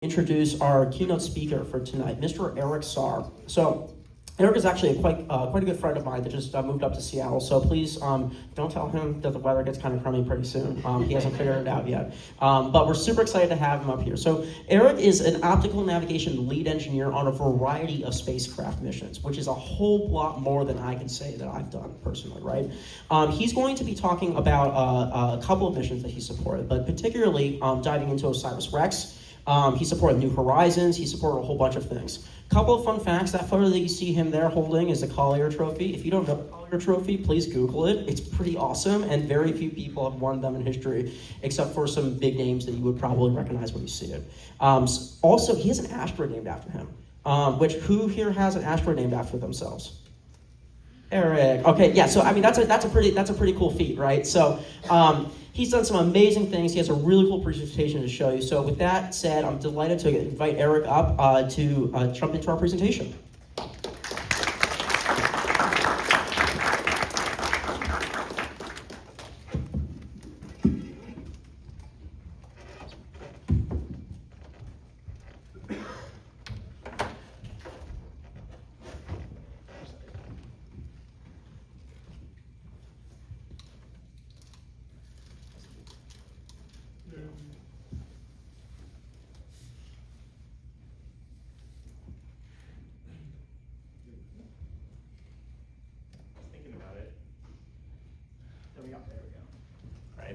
introduce our keynote speaker for tonight, Mr. Eric Sahr. So, Eric is actually quite a good friend of mine that just moved up to Seattle, so please don't tell him that the weather gets kind of crummy pretty soon. He hasn't figured it out yet. But we're super excited to have him up here. So Eric is an optical navigation lead engineer on a variety of spacecraft missions, which is a whole lot more than I can say that I've done personally, right? He's going to be talking about a couple of missions that he supported, but particularly diving into OSIRIS-REx. He supported New Horizons, he supported a whole bunch of things. Couple of fun facts, that photo that you see him there holding is the Collier Trophy. If you don't know the Collier Trophy, please Google it. It's pretty awesome, and very few people have won them in history, except for some big names that you would probably recognize when you see it. Also, he has an asteroid named after him, who here has an asteroid named after themselves? Eric. Okay, yeah, so I mean, that's a pretty cool feat, right? So, he's done some amazing things. He has a really cool presentation to show you. So with that said, I'm delighted to invite Eric up to jump into our presentation.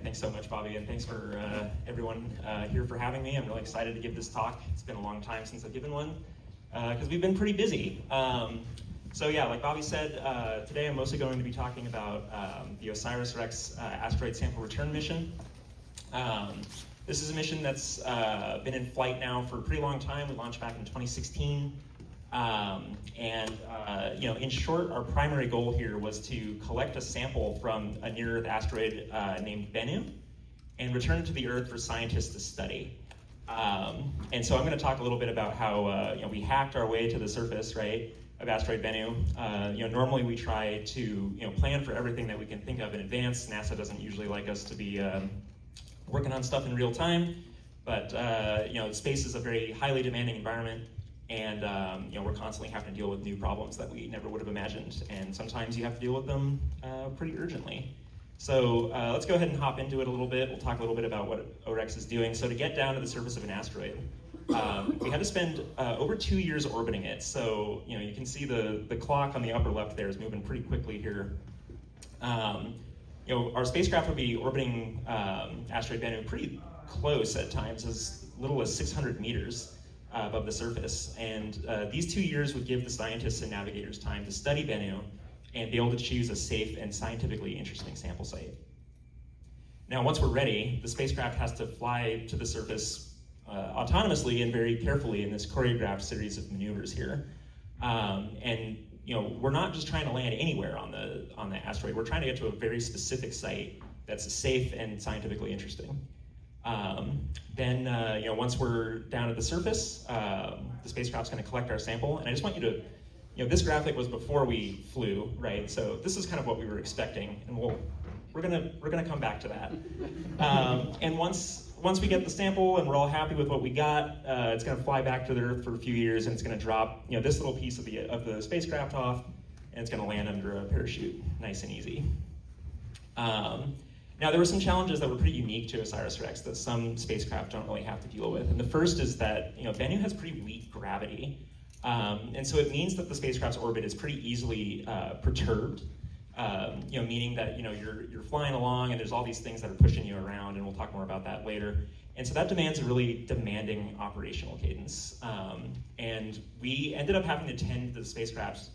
Thanks so much, Bobby, and thanks for everyone here for having me. I'm really excited to give this talk. It's been a long time since I've given one, because we've been pretty busy. So yeah, like Bobby said, today I'm mostly going to be talking about the OSIRIS-REx asteroid sample return mission. This is a mission that's been in flight now for a pretty long time. We launched back in 2016. In short, our primary goal here was to collect a sample from a near-Earth asteroid named Bennu and return it to the Earth for scientists to study. And so I'm going to talk a little bit about how we hacked our way to the surface, right, of asteroid Bennu. Normally we try to plan for everything that we can think of in advance. NASA doesn't usually like us to be working on stuff in real time, but space is a very highly demanding environment. And we're constantly having to deal with new problems that we never would have imagined, and sometimes you have to deal with them pretty urgently. So let's go ahead and hop into it a little bit. We'll talk a little bit about what OREX is doing. So to get down to the surface of an asteroid, we had to spend over 2 years orbiting it. So you can see the clock on the upper left there is moving pretty quickly here. Our spacecraft would be orbiting asteroid Bennu pretty close at times, as little as 600 meters. Above the surface, and these 2 years would give the scientists and navigators time to study Bennu and be able to choose a safe and scientifically interesting sample site. Now, once we're ready, the spacecraft has to fly to the surface autonomously and very carefully in this choreographed series of maneuvers here. We're not just trying to land anywhere on the asteroid. We're trying to get to a very specific site that's safe and scientifically interesting. Once we're down at the surface, the spacecraft's going to collect our sample, and I just want you to, this graphic was before we flew, right? So this is kind of what we were expecting, and we're gonna come back to that. And once we get the sample and we're all happy with what we got, it's going to fly back to the Earth for a few years, and it's going to drop, this little piece of the spacecraft off, and it's going to land under a parachute, nice and easy. Now, there were some challenges that were pretty unique to OSIRIS-REx that some spacecraft don't really have to deal with. And the first is that Bennu has pretty weak gravity. And so it means that the spacecraft's orbit is pretty easily perturbed, meaning that you're flying along and there's all these things that are pushing you around, and we'll talk more about that later. And so that demands a really demanding operational cadence. And we ended up having to tend the spacecraft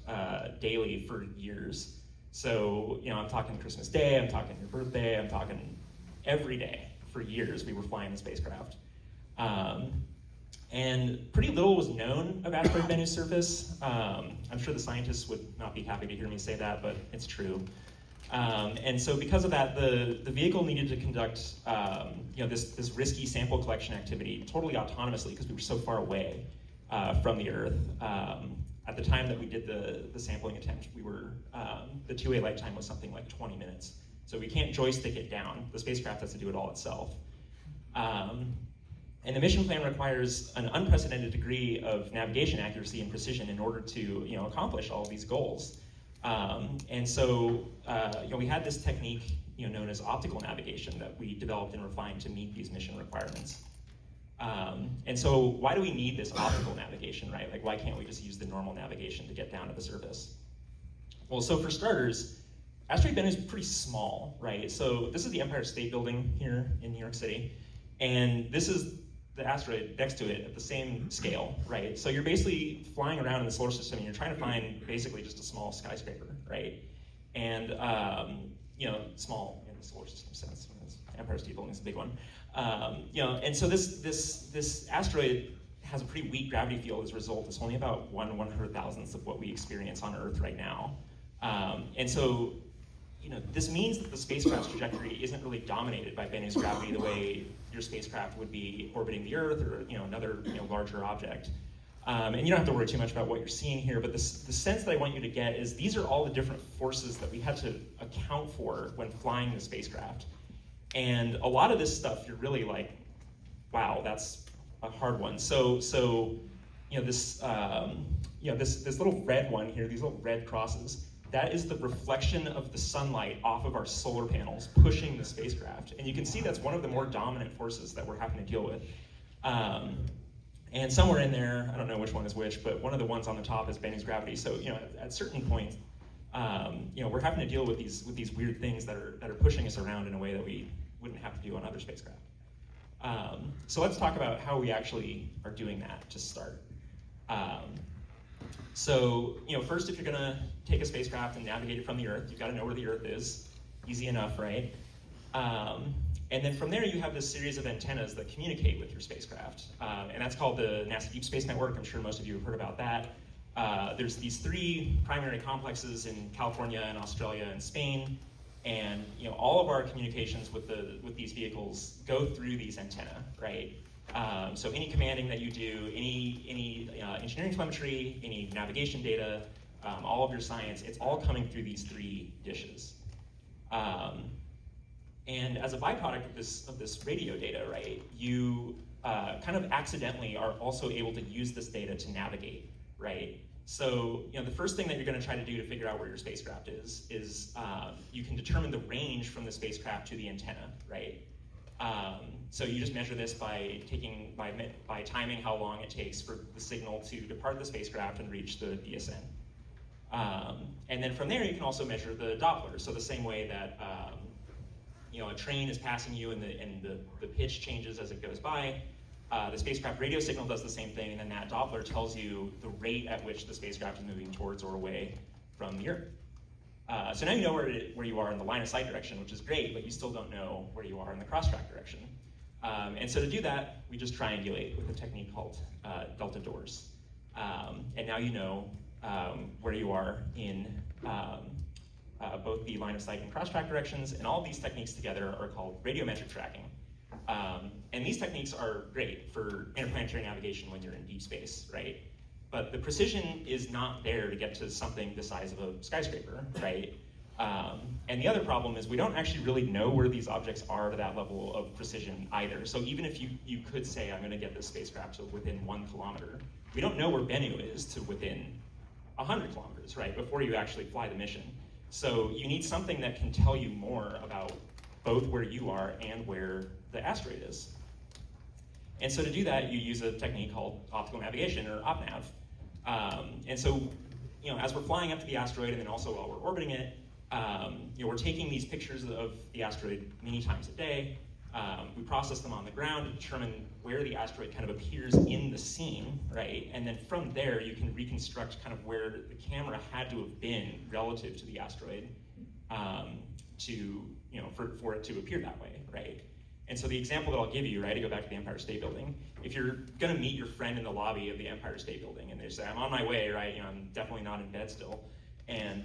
daily for years. So, I'm talking Christmas Day, I'm talking your birthday, I'm talking every day for years we were flying the spacecraft. And pretty little was known of asteroid Bennu's surface. I'm sure the scientists would not be happy to hear me say that, but it's true. And so because of that, the vehicle needed to conduct this risky sample collection activity totally autonomously because we were so far away from the Earth. At the time that we did the sampling attempt, the 2A light time was something like 20 minutes. So we can't joystick it down. The spacecraft has to do it all itself. And the mission plan requires an unprecedented degree of navigation accuracy and precision in order to accomplish all of these goals. And so we had this technique known as optical navigation that we developed and refined to meet these mission requirements. And so why do we need this optical navigation, right? Like, why can't we just use the normal navigation to get down to the surface? Well, so for starters, asteroid Bennu is pretty small, right? So this is the Empire State Building here in New York City, and this is the asteroid next to it at the same scale, right? So you're basically flying around in the solar system and you're trying to find basically just a small skyscraper, right? And small in the solar system sense. Empire State Building is a big one. And so this asteroid has a pretty weak gravity field as a result. It's only about 1/100,000th of what we experience on Earth right now. And so this means that the spacecraft's trajectory isn't really dominated by Bennu's gravity the way your spacecraft would be orbiting the Earth or another larger object. And you don't have to worry too much about what you're seeing here, but the sense that I want you to get is these are all the different forces that we had to account for when flying the spacecraft. And a lot of this stuff, you're really like, wow, that's a hard one. So this little red one here, these little red crosses, that is the reflection of the sunlight off of our solar panels pushing the spacecraft. And you can see that's one of the more dominant forces that we're having to deal with. And somewhere in there, I don't know which one is which, but one of the ones on the top is Bennu's gravity. So at certain points, we're having to deal with these weird things that are pushing us around in a way that we wouldn't have to do on other spacecraft. So let's talk about how we actually are doing that to start. So first, if you're gonna take a spacecraft and navigate it from the Earth, you've got to know where the Earth is. Easy enough, right? And then from there, you have this series of antennas that communicate with your spacecraft, and that's called the NASA Deep Space Network. I'm sure most of you have heard about that. There's these 3 primary complexes in California and Australia and Spain, and all of our communications with these vehicles go through these antennae, right? So any commanding that you do, any engineering telemetry, any navigation data, all of your science, it's all coming through these 3 dishes. And as a byproduct of this radio data, right, you kind of accidentally are also able to use this data to navigate, right? So the first thing that you're going to try to do to figure out where your spacecraft is you can determine the range from the spacecraft to the antenna, right? So you just measure this by timing how long it takes for the signal to depart the spacecraft and reach the DSN. And then from there, you can also measure the Doppler. So the same way that a train is passing you and the pitch changes as it goes by, the spacecraft radio signal does the same thing, and then that Doppler tells you the rate at which the spacecraft is moving towards or away from the Earth. So now you know where you are in the line of sight direction, which is great, but you still don't know where you are in the cross-track direction. And so to do that, we just triangulate with a technique called delta doors. And now you know where you are in both the line of sight and cross-track directions, and all of these techniques together are called radiometric tracking. And these techniques are great for interplanetary navigation when you're in deep space, right? But the precision is not there to get to something the size of a skyscraper, right? And the other problem is we don't actually really know where these objects are to that level of precision either. So even if you could say, I'm gonna get this spacecraft to within 1 kilometer, we don't know where Bennu is to within 100 kilometers, right, before you actually fly the mission. So you need something that can tell you more about both where you are and where the asteroid is. And so to do that, you use a technique called optical navigation, or OpNav. And so, as we're flying up to the asteroid, and then also while we're orbiting it, we're taking these pictures of the asteroid many times a day. We process them on the ground to determine where the asteroid kind of appears in the scene, right? And then from there, you can reconstruct kind of where the camera had to have been relative to the asteroid for it to appear that way, right? And so the example that I'll give you, right, to go back to the Empire State Building, if you're gonna meet your friend in the lobby of the Empire State Building and they say, I'm on my way, right, I'm definitely not in bed still, and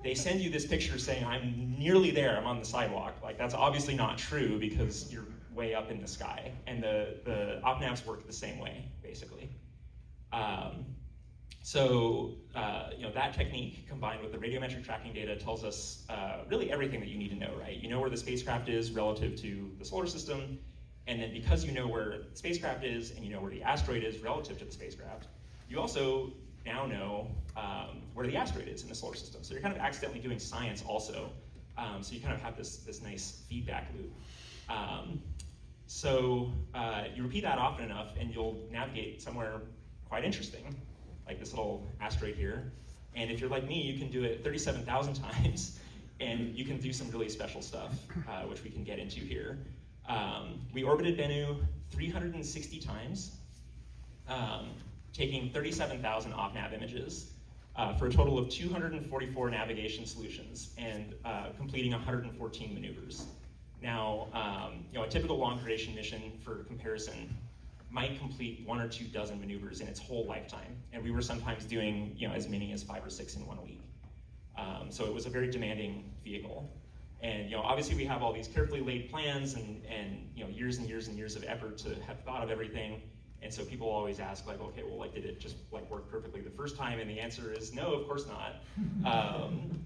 they send you this picture saying, I'm nearly there, I'm on the sidewalk. Like, that's obviously not true because you're way up in the sky. And the OpNavs work the same way, basically. That technique combined with the radiometric tracking data tells us really everything that you need to know, right? You know where the spacecraft is relative to the solar system. And then because you know where the spacecraft is and you know where the asteroid is relative to the spacecraft, you also now know where the asteroid is in the solar system. So you're kind of accidentally doing science also. So you kind of have this nice feedback loop. You repeat that often enough and you'll navigate somewhere quite interesting, like this little asteroid here. And if you're like me, you can do it 37,000 times and you can do some really special stuff, which we can get into here. We orbited Bennu 360 times, taking 37,000 op-nav images for a total of 244 navigation solutions and completing 114 maneuvers. Now, a typical long-duration mission, for comparison, might complete 1 or 2 dozen maneuvers in its whole lifetime, and we were sometimes doing as many as 5 or 6 in 1 week. So it was a very demanding vehicle. And obviously we have all these carefully laid plans and years and years and years of effort to have thought of everything. And so people always ask, like, okay, well, did it just work perfectly the first time? And the answer is no, of course not.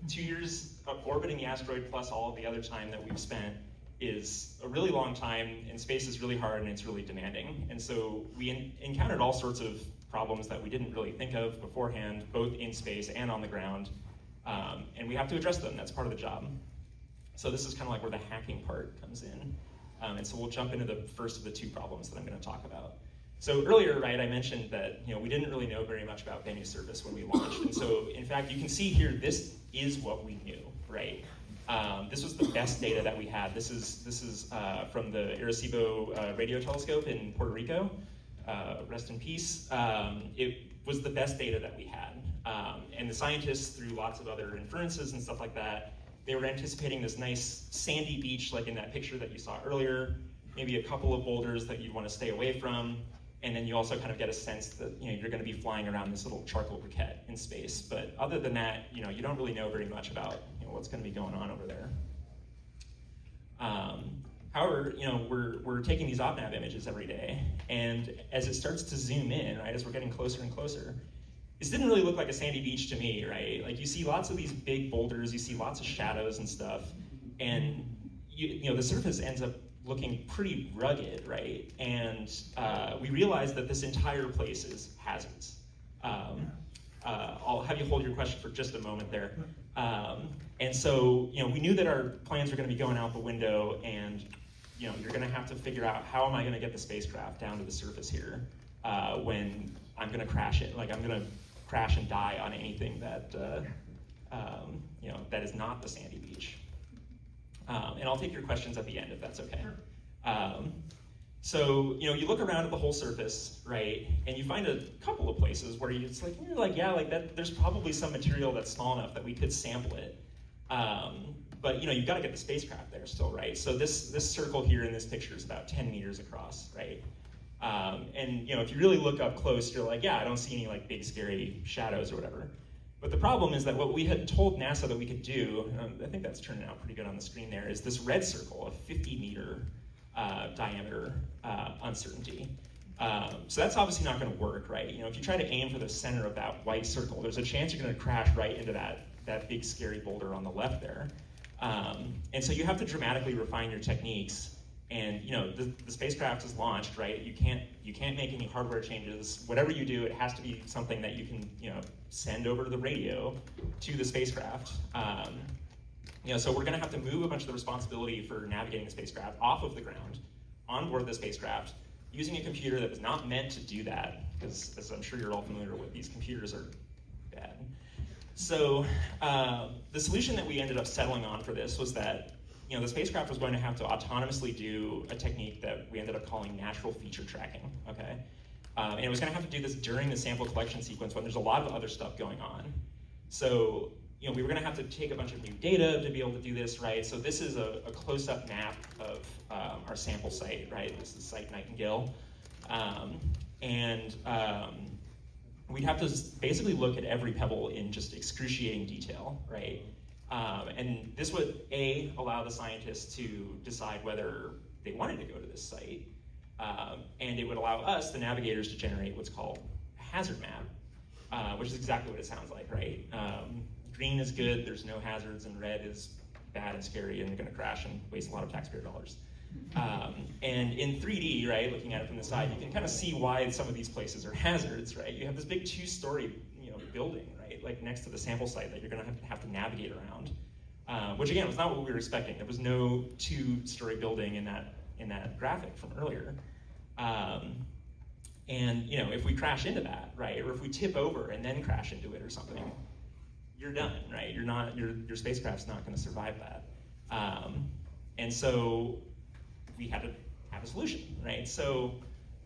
2 years of orbiting the asteroid plus all of the other time that we've spent is a really long time, and space is really hard and it's really demanding. And so we encountered all sorts of problems that we didn't really think of beforehand, both in space and on the ground. And we have to address them. That's part of the job. So this is kind of like where the hacking part comes in. And so we'll jump into the first of the 2 problems that I'm going to talk about. So earlier, right, I mentioned that we didn't really know very much about Bennu service when we launched. And so, in fact, you can see here, this is what we knew, right? This was the best data that we had. This is from the Arecibo radio telescope in Puerto Rico. Rest in peace. It was the best data that we had. And the scientists, through lots of other inferences and stuff like that, they were anticipating this nice sandy beach, like in that picture that you saw earlier, maybe a couple of boulders that you'd want to stay away from, and then you also kind of get a sense that you're going to be flying around this little charcoal briquette in space. But other than that, you don't really know very much about what's going to be going on over there. However, we're taking these op-nav images every day, and as it starts to zoom in, right, as we're getting closer and closer, this didn't really look like a sandy beach to me, right? Like, you see lots of these big boulders, you see lots of shadows and stuff, and the surface ends up looking pretty rugged, right? And we realized that this entire place is hazards. I'll have you hold your question for just a moment there. And so, we knew that our plans were going to be going out the window, and you're going to have to figure out, how am I going to get the spacecraft down to the surface here when I'm going to crash it? Like, I'm going to crash and die on anything that that is not the sandy beach. And I'll take your questions at the end if that's okay. So you look around at the whole surface, right, and you find a couple of places where you're like, yeah, like that. There's probably some material that's small enough that we could sample it. But you've got to get the spacecraft there still, right? So this circle here in this picture is about 10 meters across, right? And if you really look up close, you're like, yeah, I don't see any like big scary shadows or whatever. But the problem is that what we had told NASA that we could do, I think that's turning out pretty good on the screen there, is this red circle, a 50-meter diameter uncertainty. So that's obviously not going to work, right? If you try to aim for the center of that white circle, there's a chance you're going to crash right into that big scary boulder on the left there. And so you have to dramatically refine your techniques. And the spacecraft is launched, right? You can't make any hardware changes. Whatever you do, it has to be something that you can send over to the radio to the spacecraft. So we're going to have to move a bunch of the responsibility for navigating the spacecraft off of the ground, on board the spacecraft, using a computer that was not meant to do that, because as I'm sure you're all familiar with, these computers are bad. So the solution that we ended up settling on for this was that the spacecraft was going to have to autonomously do a technique that we ended up calling natural feature tracking, okay? And it was going to have to do this during the sample collection sequence when there's a lot of other stuff going on. So, we were going to have to take a bunch of new data to be able to do this, right? So this is a close-up map of our sample site, right? This is Site Nightingale. We'd have to basically look at every pebble in just excruciating detail, right? And this would, allow the scientists to decide whether they wanted to go to this site, and it would allow us, the navigators, to generate what's called a hazard map, which is exactly what it sounds like, right? Green is good, there's no hazards, and red is bad and scary, and they're going to crash and waste a lot of taxpayer dollars. And in 3D, right, looking at it from the side, you can kind of see why some of these places are hazards, right? You have this big 2-story, building, right, like next to the sample site that you're going to have to navigate around, which again was not what we were expecting. There was no 2-story building in that graphic from earlier. And if we crash into that, right, or if we tip over and then crash into it or something, you're done, right? Your spacecraft's not going to survive that. And so we had to have a solution, right? So,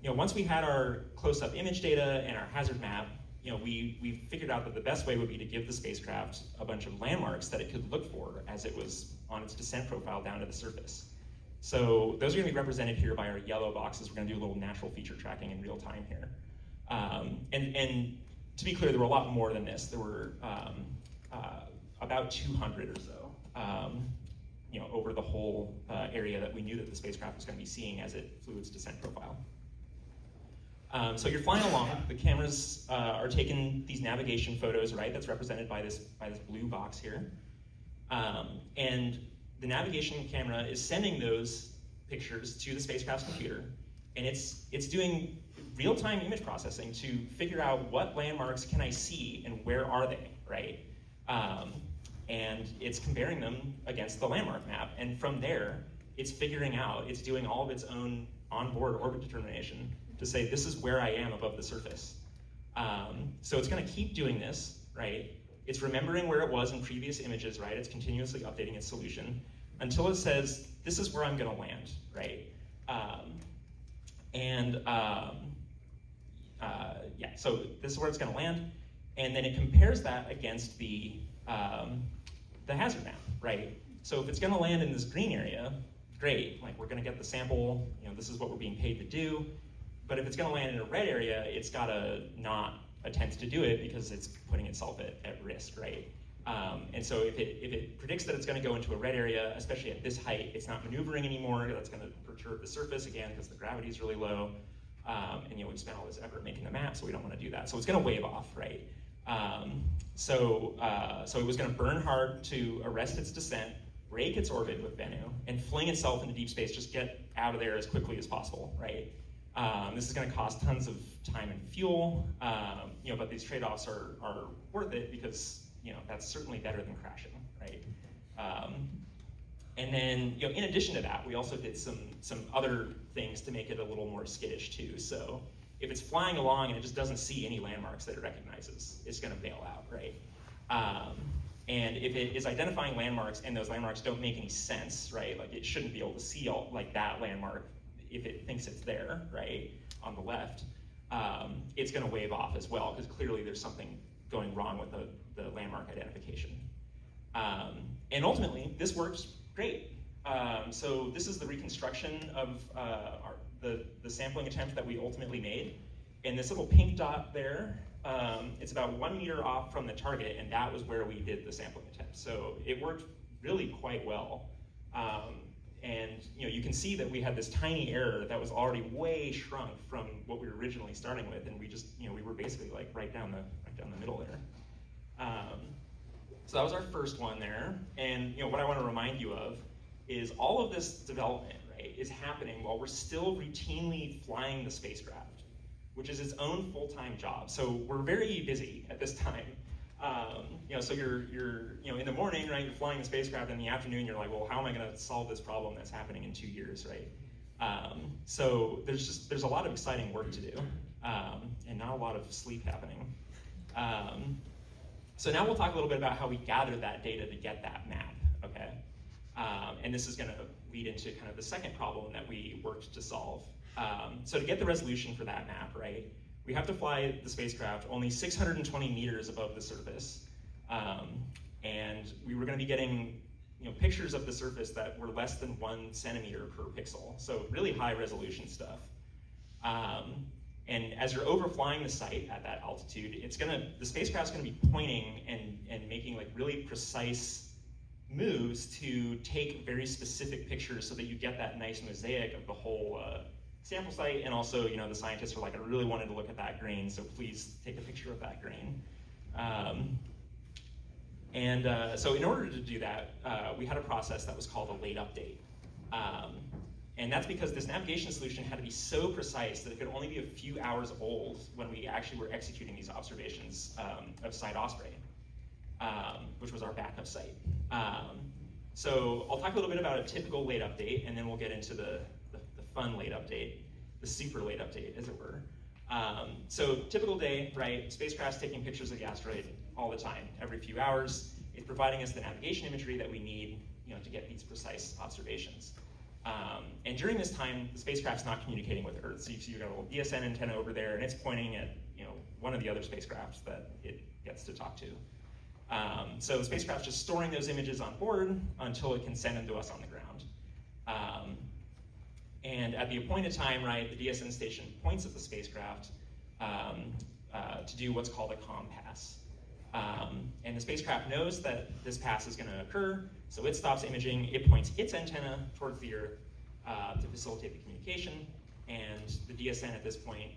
once we had our close-up image data and our hazard map, we figured out that the best way would be to give the spacecraft a bunch of landmarks that it could look for as it was on its descent profile down to the surface. So those are going to be represented here by our yellow boxes. We're going to do a little natural feature tracking in real time here. And to be clear, there were a lot more than this. There were about 200 or so, over the whole area that we knew that the spacecraft was going to be seeing as it flew its descent profile. So you're flying along. The cameras are taking these navigation photos, right? That's represented by this blue box here. And the navigation camera is sending those pictures to the spacecraft's computer, and it's doing real-time image processing to figure out what landmarks can I see and where are they, right? And it's comparing them against the landmark map, and from there, it's figuring out, it's doing all of its own onboard orbit determination to say this is where I am above the surface. So it's going to keep doing this, right? It's remembering where it was in previous images, right? It's continuously updating its solution until it says, this is where I'm going to land, right? Yeah, so this is where it's going to land, and then it compares that against the hazard map, right? So if it's going to land in this green area, great, like we're going to get the sample, this is what we're being paid to do. But if it's going to land in a red area, it's got to not attempt to do it because it's putting itself at risk, right? And so if it predicts that it's going to go into a red area, especially at this height, it's not maneuvering anymore. That's going to perturb the surface again because the gravity is really low. And we spent all this effort making the map, so we don't want to do that. So it's going to wave off, right? So it was going to burn hard to arrest its descent, break its orbit with Bennu, and fling itself into deep space. Just get out of there as quickly as possible, right? This is going to cost tons of time and fuel, but these trade-offs are worth it because that's certainly better than crashing, right? And then in addition to that, we also did some other things to make it a little more skittish too. So if it's flying along and it just doesn't see any landmarks that it recognizes, it's going to bail out, right? And if it is identifying landmarks and those landmarks don't make any sense, right? Like it shouldn't be able to see that landmark if it thinks it's there, right, on the left, it's going to wave off as well because clearly there's something going wrong with the landmark identification. And ultimately, this works great. So this is the reconstruction of the sampling attempt that we ultimately made. And this little pink dot there, it's about 1 meter off from the target, and that was where we did the sampling attempt. So it worked really quite well. And you can see that we had this tiny error that was already way shrunk from what we were originally starting with, and we just we were basically like right down the middle there. So that was our first one there, and what I want to remind you of is all of this development, right, is happening while we're still routinely flying the spacecraft, which is its own full-time job. So we're very busy at this time. So you're in the morning, right? You're flying the spacecraft. In the afternoon, you're like, well, how am I going to solve this problem that's happening in 2 years, right? So there's a lot of exciting work to do, and not a lot of sleep happening. So now we'll talk a little bit about how we gathered that data to get that map, okay? And this is going to lead into kind of the second problem that we worked to solve. So to get the resolution for that map, right? We have to fly the spacecraft only 620 meters above the surface, and we were going to be getting pictures of the surface that were less than 1 centimeter per pixel, so really high resolution stuff. And as you're overflying the site at that altitude, the spacecraft's going to be pointing and making like really precise moves to take very specific pictures so that you get that nice mosaic of the whole sample site. And also, the scientists were like, I really wanted to look at that grain, so please take a picture of that grain. So in order to do that, we had a process that was called a late update. And that's because this navigation solution had to be so precise that it could only be a few hours old when we actually were executing these observations of Site Osprey, which was our backup site. So I'll talk a little bit about a typical late update, and then we'll get into the fun late update, the super late update, as it were. So typical day, right? Spacecraft's taking pictures of the asteroid all the time, every few hours. It's providing us the navigation imagery that we need, to get these precise observations. And during this time, the spacecraft's not communicating with Earth. So you've got a little DSN antenna over there, and it's pointing at one of the other spacecrafts that it gets to talk to. So the spacecraft's just storing those images on board until it can send them to us on the ground. And at the appointed time, right, the DSN station points at the spacecraft to do what's called a comm pass. And the spacecraft knows that this pass is going to occur, so it stops imaging, it points its antenna towards the Earth to facilitate the communication, and the DSN at this point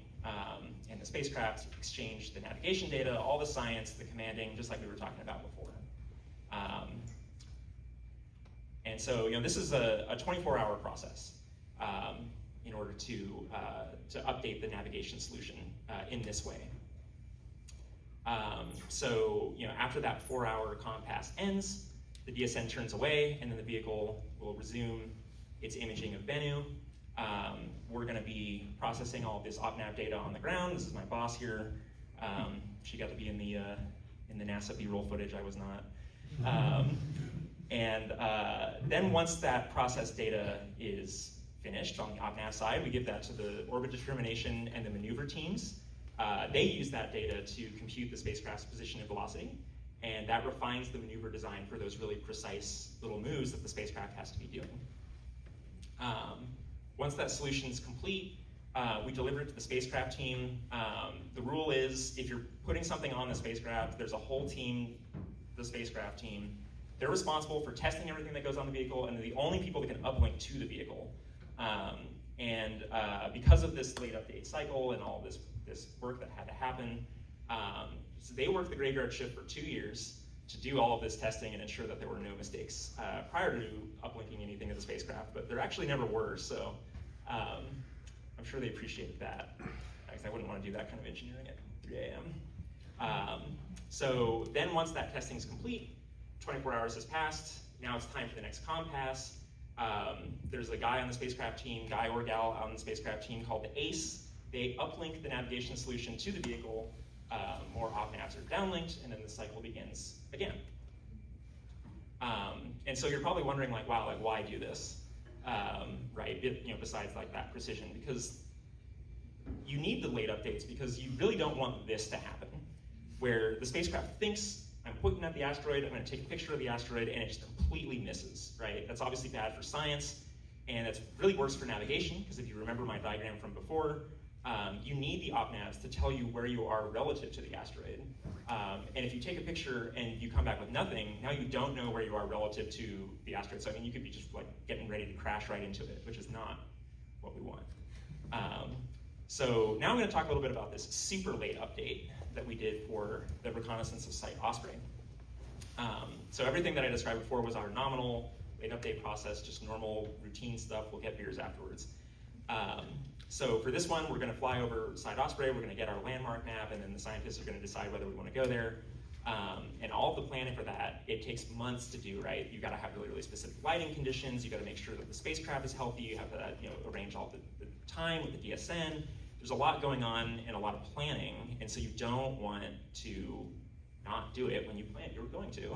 and the spacecraft exchange the navigation data, all the science, the commanding, just like we were talking about before. And so, this is a 24-hour process in order to update the navigation solution in this way. So, after that 4-hour comm pass ends, the DSN turns away, and then the vehicle will resume its imaging of Bennu. We're going to be processing all of this OpNav data on the ground. This is my boss here. She got to be in the NASA B-roll footage. I was not. Then once that process data is finished on the OpNav side, we give that to the orbit determination and the maneuver teams. They use that data to compute the spacecraft's position and velocity, and that refines the maneuver design for those really precise little moves that the spacecraft has to be doing. Once that solution is complete, we deliver it to the spacecraft team. The rule is, if you're putting something on the spacecraft, there's a whole team, the spacecraft team. They're responsible for testing everything that goes on the vehicle, and they're the only people that can uplink to the vehicle. Because of this late update cycle and all this work that had to happen, so they worked the graveyard shift for 2 years to do all of this testing and ensure that there were no mistakes prior to uplinking anything to the spacecraft, but there actually never were, so I'm sure they appreciated that, because I wouldn't want to do that kind of engineering at 3 a.m. So then once that testing is complete, 24 hours has passed, now it's time for the next comm pass. There's a guy on the spacecraft team, guy or gal on the spacecraft team called the ACE. They uplink the navigation solution to the vehicle, more OpNavs are downlinked, and then the cycle begins again. And so you're probably wondering, wow, why do this? Right? Besides that precision, because you need the late updates because you really don't want this to happen, where the spacecraft thinks, I'm pointing at the asteroid, I'm going to take a picture of the asteroid, and it just completely misses, right? That's obviously bad for science, and it's really worse for navigation, because if you remember my diagram from before, you need the OpNavs to tell you where you are relative to the asteroid. And if you take a picture and you come back with nothing, now you don't know where you are relative to the asteroid. So you could be just getting ready to crash right into it, which is not what we want. So now I'm going to talk a little bit about this super late update that we did for the reconnaissance of Site Osprey. So everything that I described before was our nominal late update process, just normal routine stuff. We'll get beers afterwards. So for this one, we're going to fly over Site Osprey, we're going to get our landmark map, and then the scientists are going to decide whether we want to go there. And all of the planning for that, it takes months to do, right? You've got to have really, really specific lighting conditions, you've got to make sure that the spacecraft is healthy, you have to arrange all the time with the DSN. There's a lot going on and a lot of planning, and so you don't want to not do it when you planned you were going to.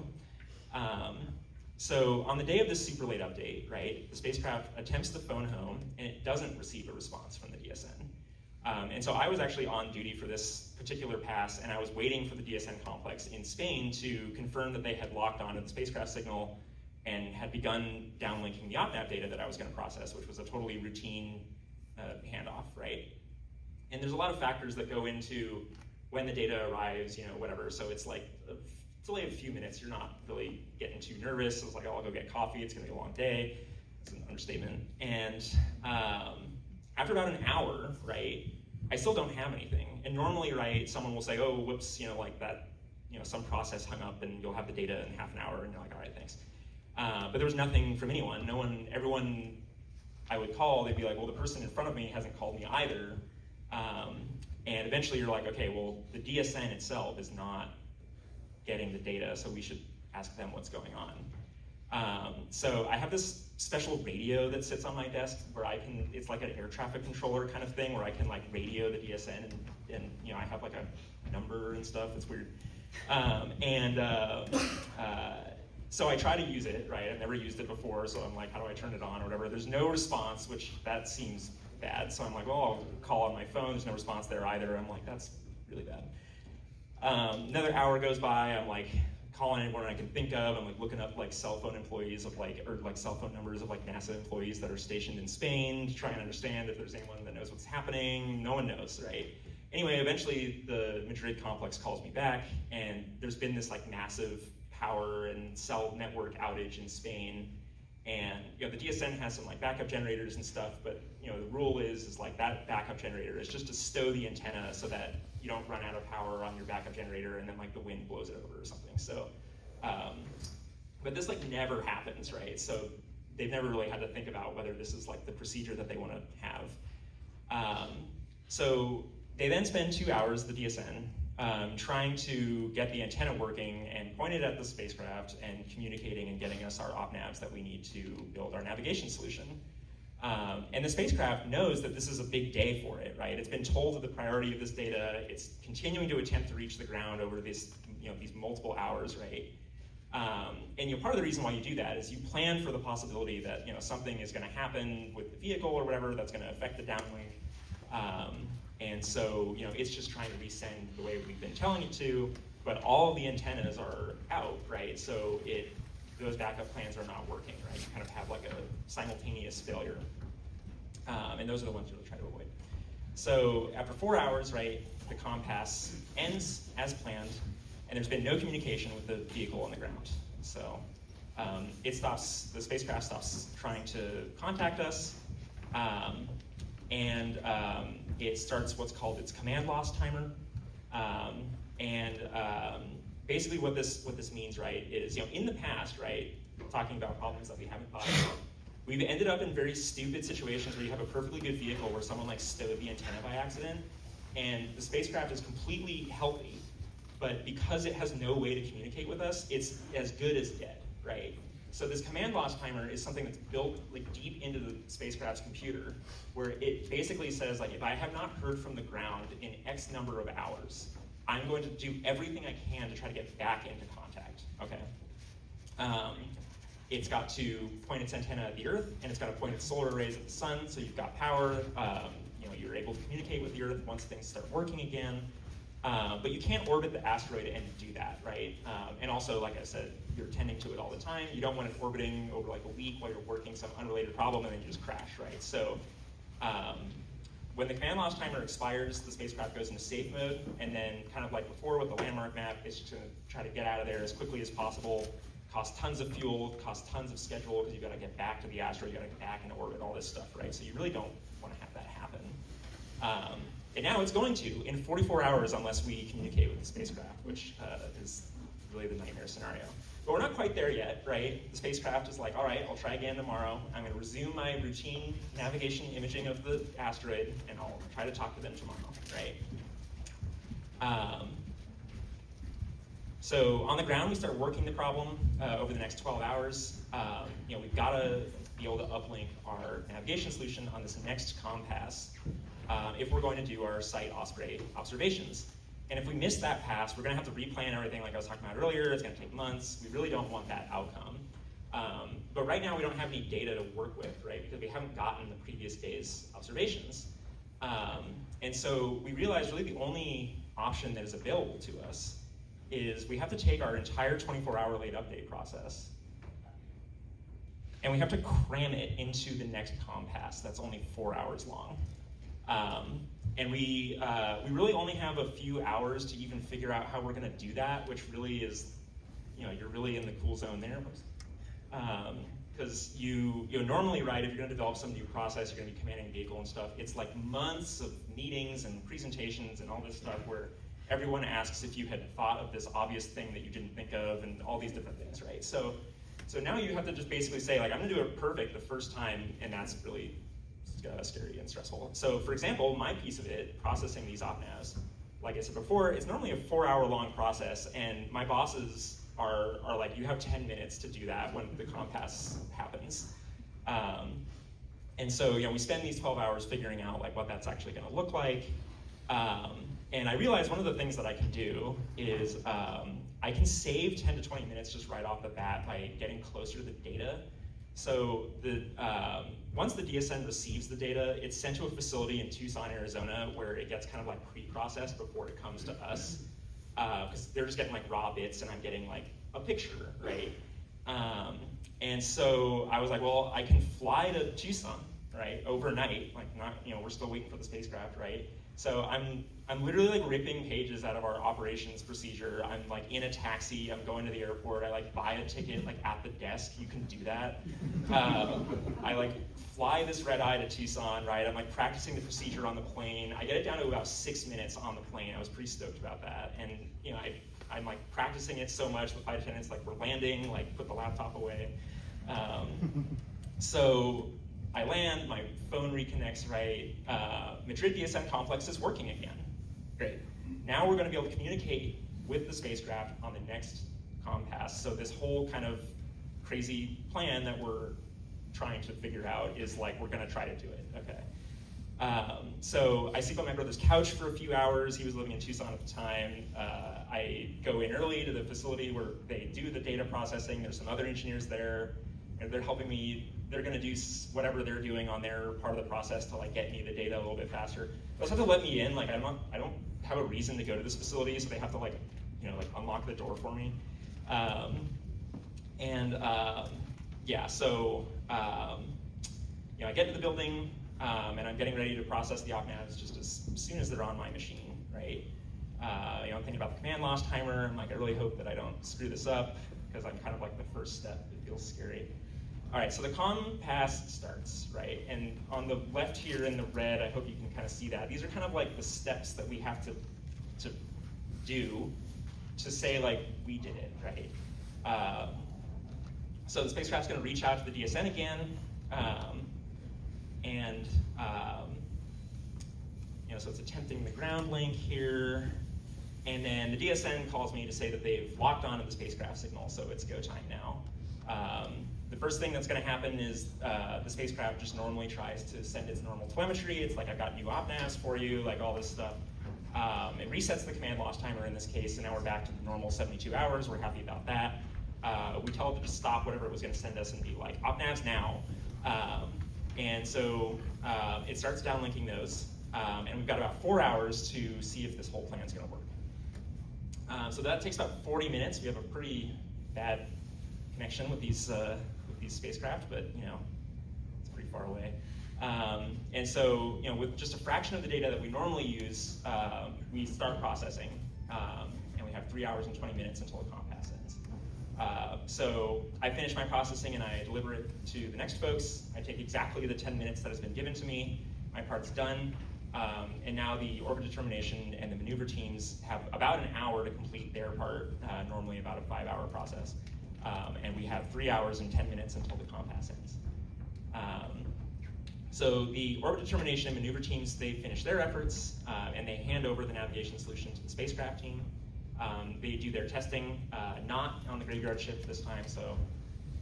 So on the day of this super late update, right, the spacecraft attempts to phone home, and it doesn't receive a response from the DSN. And so I was actually on duty for this particular pass, and I was waiting for the DSN complex in Spain to confirm that they had locked onto the spacecraft signal and had begun downlinking the OpNav data that I was going to process, which was a totally routine handoff, right? And there's a lot of factors that go into when the data arrives, whatever. So it's like a delay of a few minutes. You're not really getting too nervous. It's like, oh, I'll go get coffee. It's going to be a long day. It's an understatement. And after about an hour, right, I still don't have anything. And normally, right, someone will say, oh, whoops, some process hung up, and you'll have the data in half an hour, and you're like, all right, thanks. But there was nothing from anyone. Everyone I would call, they'd be like, well, the person in front of me hasn't called me either. And eventually you're like, okay, well, the DSN itself is not getting the data, so we should ask them what's going on. So I have this special radio that sits on my desk where I can, it's like an air traffic controller kind of thing where I can like radio the DSN and you know, I have like a number and stuff, it's weird. So I try to use it, right? I've never used it before, so I'm like, how do I turn it on or whatever? There's no response, which that seems bad. So I'm like, well, I'll call on my phone. There's no response there either. I'm like, that's really bad. Another hour goes by. I'm like calling anyone I can think of. I'm like looking up like cell phone employees of like, or like cell phone numbers of like NASA employees that are stationed in Spain to try and understand if there's anyone that knows what's happening. No one knows, right? Anyway, eventually the Madrid complex calls me back, and there's been this like massive power and cell network outage in Spain. And you know, the DSN has some like backup generators and stuff, but you know, the rule is like that backup generator is just to stow the antenna so that you don't run out of power on your backup generator and then like the wind blows it over or something. So, but this like never happens, right? So they've never really had to think about whether this is like the procedure that they want to have. So they then spend 2 hours, the DSN, trying to get the antenna working and point it at the spacecraft and communicating and getting us our OpNavs that we need to build our navigation solution. And the spacecraft knows that this is a big day for it, right? It's been told of the priority of this data. It's continuing to attempt to reach the ground over this, you know, these multiple hours, right? And you know, part of the reason why you do that is you plan for the possibility that, you know, something is going to happen with the vehicle or whatever that's going to affect the downlink. And so, you know, it's just trying to resend the way we've been telling it to, but all of the antennas are out, right? So those backup plans are not working, right? You kind of have like a simultaneous failure. And those are the ones you'll try to avoid. So after 4 hours, right, the compass ends as planned, and there's been no communication with the vehicle on the ground. So the spacecraft stops trying to contact us, and it starts what's called its command loss timer. Basically what this means, right, is, you know, in the past, right, talking about problems that we haven't thought about, we've ended up in very stupid situations where you have a perfectly good vehicle where someone like stowed the antenna by accident, and the spacecraft is completely healthy, but because it has no way to communicate with us, it's as good as dead, right? So this command loss timer is something that's built like deep into the spacecraft's computer, where it basically says, like, if I have not heard from the ground in X number of hours, I'm going to do everything I can to try to get back into contact, okay? It's got to point its antenna at the Earth, and it's got to point its solar arrays at the sun, so you've got power, you know, you're able to communicate with the Earth once things start working again. But you can't orbit the asteroid and do that, right? And also, like I said, you're tending to it all the time. You don't want it orbiting over like a week while you're working some unrelated problem and then you just crash, right? So when the command loss timer expires, the spacecraft goes into safe mode, and then kind of like before with the landmark map, it's just gonna try to get out of there as quickly as possible. Costs tons of fuel, costs tons of schedule, because you gotta get back to the asteroid, you gotta get back into orbit, all this stuff, right? So you really don't wanna have that happen. And now it's going to in 44 hours unless we communicate with the spacecraft, which is really the nightmare scenario. But we're not quite there yet, right? The spacecraft is like, all right, I'll try again tomorrow. I'm going to resume my routine navigation imaging of the asteroid, and I'll try to talk to them tomorrow, right? So on the ground, we start working the problem over the next 12 hours. You know, we've got to be able to uplink our navigation solution on this next compass if we're going to do our site OSIRIS observations. And if we miss that pass, we're going to have to replan everything like I was talking about earlier. It's going to take months. We really don't want that outcome. But right now, we don't have any data to work with, right? Because we haven't gotten the previous day's observations. And so we realized really the only option that is available to us is we have to take our entire 24-hour late update process, and we have to cram it into the next compass that's only 4 hours long. And we really only have a few hours to even figure out how we're going to do that, which really is, you know, you're really in the cool zone there. Because you normally, right, if you're going to develop some new process, you're going to be commanding a vehicle and stuff, it's like months of meetings and presentations and all this stuff where everyone asks if you had thought of this obvious thing that you didn't think of and all these different things, right? So So now you have to just basically say, like, I'm gonna do it perfect the first time, and that's really scary and stressful. So for example, my piece of it, processing these OpNavs, like I said before, it's normally a 4-hour-long process, and my bosses are like, you have 10 minutes to do that when the compass happens. And so, we spend these 12 hours figuring out like what that's actually gonna look like. And I realized one of the things that I can do is I can save 10 to 20 minutes just right off the bat by getting closer to the data. So once the DSN receives the data, it's sent to a facility in Tucson, Arizona, where it gets kind of like pre-processed before it comes to us. Because they're just getting like raw bits and I'm getting like a picture, right? And so I was like, well, I can fly to Tucson, right, overnight, like not, we're still waiting for the spacecraft, right? So I'm literally like ripping pages out of our operations procedure. I'm like in a taxi, I'm going to the airport, I like buy a ticket like at the desk, you can do that. I like fly this red eye to Tucson, right? I'm like practicing the procedure on the plane. I get it down to about 6 minutes on the plane. I was pretty stoked about that. And I'm like practicing it so much, the flight attendants like, we're landing, like put the laptop away. So I land, my phone reconnects, right? Madrid DSN complex is working again. Great. Now we're gonna be able to communicate with the spacecraft on the next compass. So this whole kind of crazy plan that we're trying to figure out is like, we're gonna try to do it, okay. So I sleep on my brother's couch for a few hours. He was living in Tucson at the time. I go in early to the facility where they do the data processing. There's some other engineers there, and they're helping me. They're gonna do whatever they're doing on their part of the process to like get me the data a little bit faster. They also have to let me in. Like I don't have a reason to go to this facility, so they have to like unlock the door for me. Yeah, so I get to the building. And I'm getting ready to process the OpNavs just as soon as they're on my machine, right? I'm thinking about the command loss timer. I'm like, I really hope that I don't screw this up because I'm kind of like the first step. It feels scary. All right, so the compass starts, right? And on the left here in the red, I hope you can kind of see that. These are kind of like the steps that we have to do to say like, we did it, right? So the spacecraft's gonna reach out to the DSN again. So it's attempting the ground link here, and then the DSN calls me to say that they've locked onto the spacecraft signal, so it's go time now. The first thing that's going to happen is the spacecraft just normally tries to send its normal telemetry. It's like, I've got new OpNavs for you, like all this stuff. It resets the command loss timer in this case, and now we're back to the normal 72 hours. We're happy about that. We tell it to just stop whatever it was going to send us and be like, OpNavs now. And so it starts downlinking those, and we've got about 4 hours to see if this whole plan's gonna work. So that takes about 40 minutes. We have a pretty bad connection with these spacecraft, but it's pretty far away. And so with just a fraction of the data that we normally use, we start processing, and we have 3 hours and 20 minutes until the compass ends. So I finish my processing and I deliver it to the next folks. I take exactly the 10 minutes that has been given to me. My part's done. And now the orbit determination and the maneuver teams have about an hour to complete their part, normally about a 5-hour process. And we have 3 hours and 10 minutes until the compass ends. So the orbit determination and maneuver teams, they finish their efforts, and they hand over the navigation solution to the spacecraft team. They do their testing, not on the graveyard shift this time, so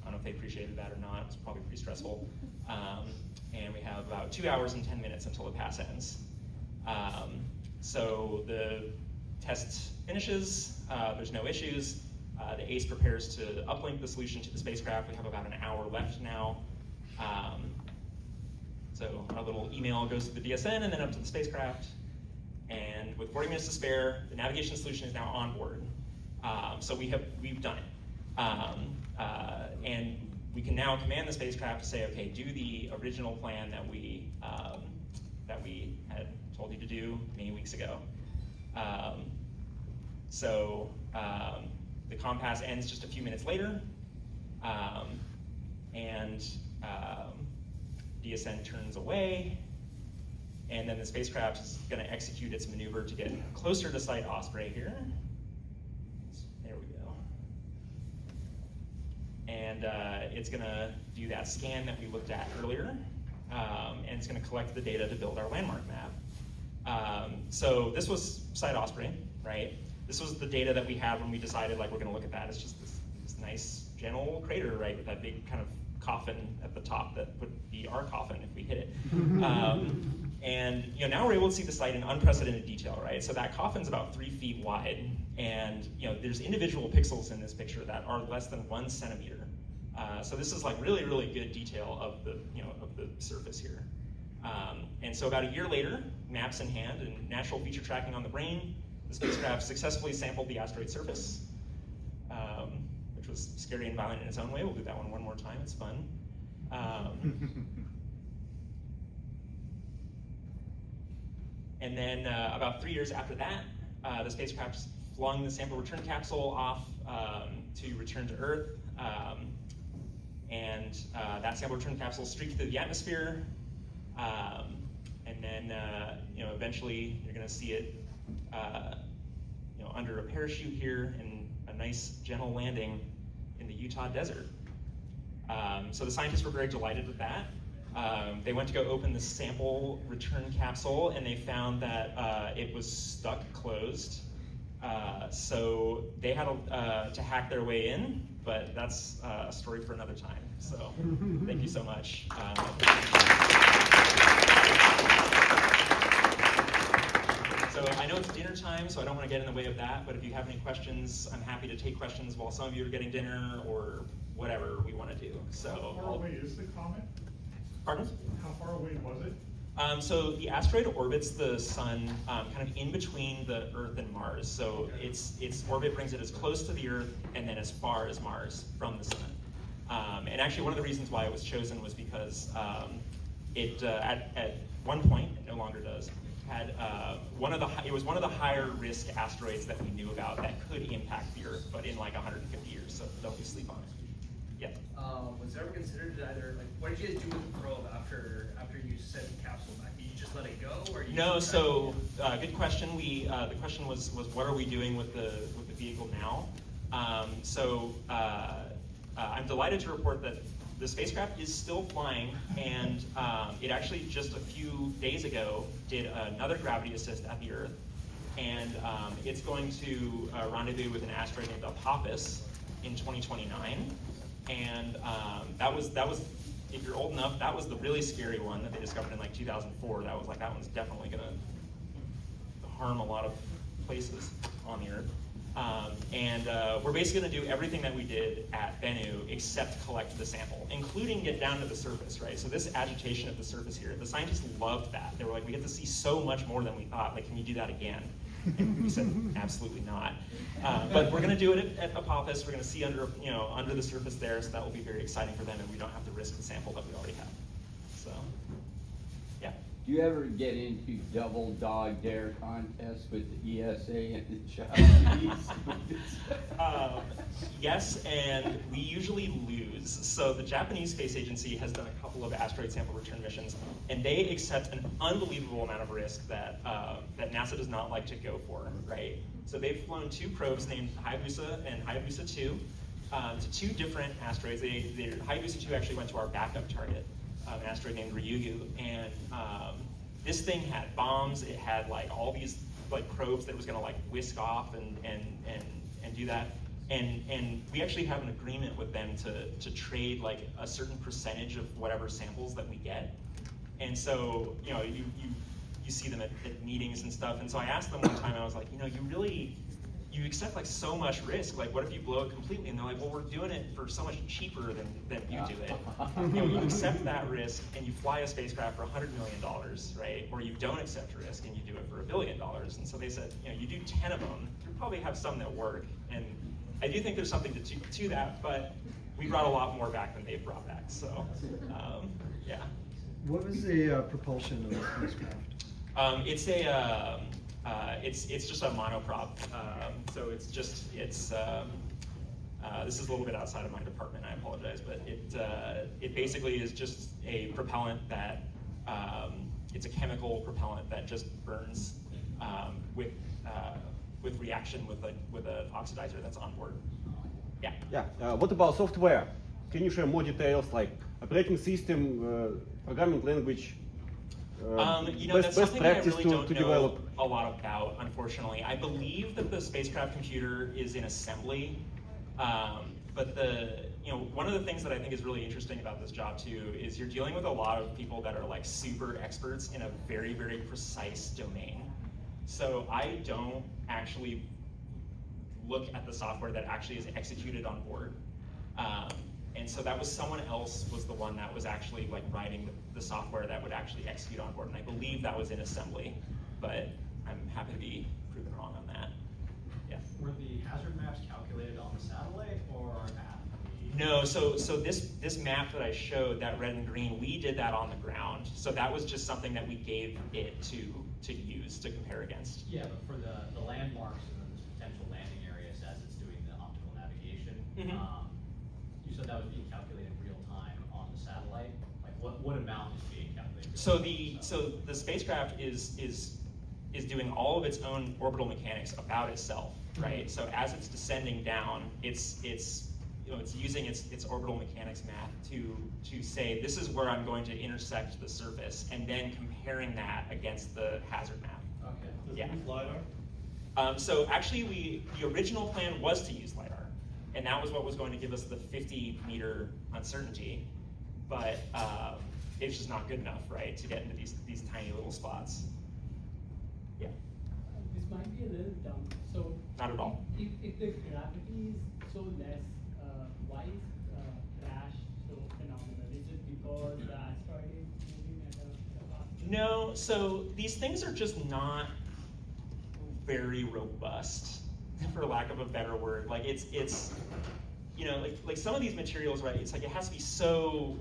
I don't know if they appreciated that or not. It's probably pretty stressful. And we have about 2 hours and 10 minutes until the pass ends. So the test finishes, there's no issues. The ACE prepares to uplink the solution to the spacecraft. We have about an hour left now. So our little email goes to the DSN and then up to the spacecraft. And with 40 minutes to spare, the navigation solution is now on board. So we've done it. And we can now command the spacecraft to say, okay, do the original plan that we had told you to do many weeks ago. The compass ends just a few minutes later, and DSN turns away, and then the spacecraft is going to execute its maneuver to get closer to Site Osprey here. There we go. And it's going to do that scan that we looked at earlier, and it's going to collect the data to build our landmark map. So this was Site Osprey, right? This was the data that we had when we decided like we're going to look at that. It's just this nice gentle crater, right, with that big kind of coffin at the top that would be our coffin if we hit it. And now we're able to see the site in unprecedented detail, right? So that coffin's about 3 feet wide, and there's individual pixels in this picture that are less than 1 centimeter. So this is like really, really good detail of the surface here. And so about a year later, maps in hand and natural feature tracking on the brain, the spacecraft successfully sampled the asteroid surface, which was scary and violent in its own way. We'll do that one more time. It's fun. And then about 3 years after that, the spacecraft flung the sample return capsule off to return to Earth. And that sample return capsule streaked through the atmosphere. And then eventually you're going to see it under a parachute here in a nice gentle landing in the Utah desert. So the scientists were very delighted with that. They went to go open the sample return capsule, and they found that it was stuck closed. So they had to hack their way in, but that's a story for another time. So thank you so much. So I know it's dinner time, so I don't want to get in the way of that, but if you have any questions, I'm happy to take questions while some of you are getting dinner or whatever we want to do. So how far away is the comet? Pardon? How far away was it? So the asteroid orbits the sun kind of in between the Earth and Mars. So its orbit brings it as close to the Earth and then as far as Mars from the sun. And actually one of the reasons why it was chosen was because it at one point, it no longer does, had it was one of the higher risk asteroids that we knew about that could impact the Earth, but in like 150 years, so don't lose sleep on it. Yeah. Was it ever considered either, like, what did you guys do with the probe after you sent the capsule back? Did you just let it go, or No? So good question. The question was what are we doing with the vehicle now? I'm delighted to report that the spacecraft is still flying, and it actually just a few days ago did another gravity assist at the Earth, and it's going to rendezvous with an asteroid named Apophis in 2029. And that was, if you're old enough, that was the really scary one that they discovered in like 2004. That one's definitely gonna harm a lot of places on the Earth. We're basically gonna do everything that we did at Bennu except collect the sample, including get down to the surface, right? So this agitation at the surface here, the scientists loved that. They were like, we get to see so much more than we thought. Like, can you do that again? And we said, absolutely not. But we're going to do it at Apophis. We're going to see under the surface there, so that will be very exciting for them, and we don't have to risk the sample that we already have. So, yeah. Do you ever get into double dog dare contests with the ESA and the Japanese? Yes, and we usually lose. So the Japanese Space Agency has done a couple of asteroid sample return missions, and they accept an unbelievable amount of risk that that NASA does not like to go for, right? So they've flown 2 probes named Hayabusa and Hayabusa 2 to 2 different asteroids. Hayabusa 2 actually went to our backup target, an asteroid named Ryugu, and this thing had bombs. It had like all these like probes that it was going to like whisk off and do that. And we actually have an agreement with them to trade like a certain percentage of whatever samples that we get. And so you see them at meetings and stuff. And so I asked them one time, I was like, you accept like so much risk. Like, what if you blow it completely? And they're like, well, we're doing it for so much cheaper than you do it. You accept that risk and you fly a spacecraft for $100 million, right? Or you don't accept risk and you do it for $1 billion. And so they said, you do 10 of them, you probably have some that work. And I do think there's something to that, but we brought a lot more back than they've brought back. So, yeah. What was the propulsion of the spacecraft? It's just a monoprop. So this is a little bit outside of my department. I apologize, but it basically is just a propellant that it's a chemical propellant that just burns with reaction with an oxidizer that's on board. Yeah. Yeah. What about software? Can you share more details, like operating system, programming language? That's something that I really don't know develop. a lot about, unfortunately. I believe that the spacecraft computer is in assembly, but one of the things that I think is really interesting about this job too is you're dealing with a lot of people that are like super experts in a very, very precise domain. So I don't actually look at the software that actually is executed on board. And so that was someone else was the one that was actually like writing the software that would actually execute on board. And I believe that was in assembly, but I'm happy to be proven wrong on that. Yeah. Were the hazard maps calculated on the satellite or at the... No, so this map that I showed, that red and green, we did that on the ground. So that was just something that we gave it to use to compare against. Yeah, but for the landmarks and then the potential landing areas as it's doing the optical navigation, you said that was being calculated real time on the satellite. Like what amount is being calculated? So the spacecraft is doing all of its own orbital mechanics about itself, right? So as it's descending down, it's using its orbital mechanics math to say this is where I'm going to intersect the surface, and then comparing that against the hazard map. Okay. Yeah. Does it use LiDAR? So actually, the original plan was to use LiDAR, and that was what was going to give us the 50-meter uncertainty, but it's just not good enough, right, to get into these tiny little spots. Yeah. This might be a little dumb. So Not at all. If the gravity is so less, why is crash so phenomenal? Is it because the asteroid is moving at a fast? No, so these things are just not very robust, for lack of a better word. Like it's like some of these materials, right? It's like it has to be so,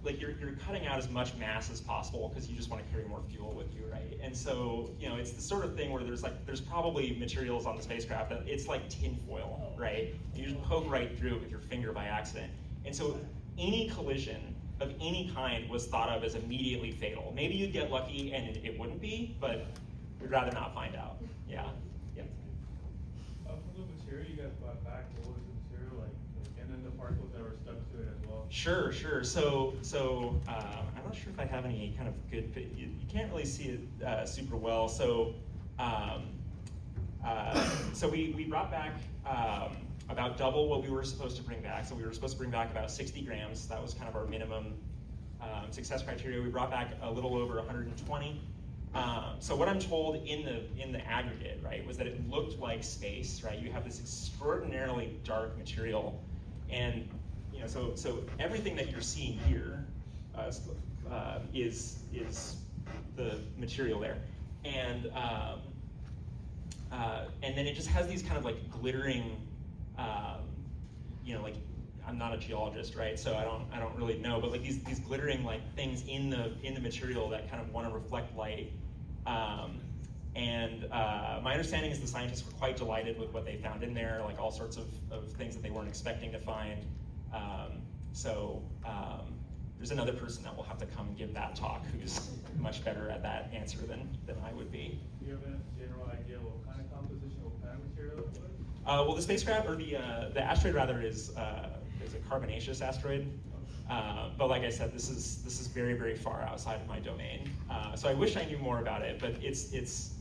like you're cutting out as much mass as possible because you just want to carry more fuel with you, right? And so it's the sort of thing where there's probably materials on the spacecraft that it's like tin foil, right? You just poke right through it with your finger by accident. And so any collision of any kind was thought of as immediately fatal. Maybe you'd get lucky and it wouldn't be, but we'd rather not find out. Yeah. From the material you guys brought back, what was the material like? And then the particles that were stuck to it as well? Sure. So I'm not sure if I have any kind of good, you can't really see it super well. So we brought back about double what we were supposed to bring back. So we were supposed to bring back about 60 grams. That was kind of our minimum success criteria. We brought back a little over 120. So what I'm told in the aggregate, right, was that it looked like space, right? You have this extraordinarily dark material, and so everything that you're seeing here is the material there, and then it just has these kind of like glittering, like I'm not a geologist, right? So I don't really know, but like these glittering like things in the material that kind of want to reflect light. My understanding is the scientists were quite delighted with what they found in there, like all sorts of things that they weren't expecting to find. There's another person that will have to come give that talk who's much better at that answer than I would be. Do you have a general idea what kind of composition, what kind of material it was? Well, the spacecraft, or the asteroid rather, is a carbonaceous asteroid. But like I said, this is very, very far outside of my domain. So I wish I knew more about it, but it's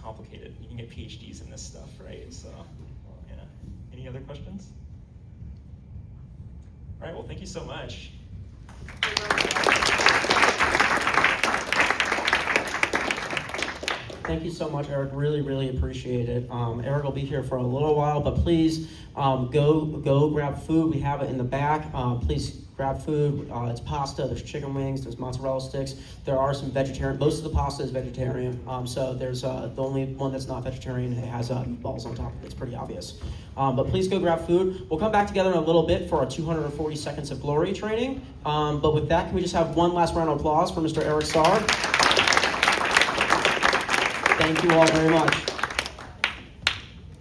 complicated. You can get PhDs in this stuff, right? So, yeah. Any other questions? All right. Well, thank you so much. Thank you so much, Eric. Really, really appreciate it. Eric will be here for a little while, but please go grab food. We have it in the back. Please grab food. It's pasta. There's chicken wings. There's mozzarella sticks. There are some vegetarian. Most of the pasta is vegetarian. So there's the only one that's not vegetarian. It has meatballs on top of it. It's pretty obvious. But please go grab food. We'll come back together in a little bit for our 240 seconds of glory training. But with that, can we just have one last round of applause for Mr. Eric Sahr? Thank you all very much.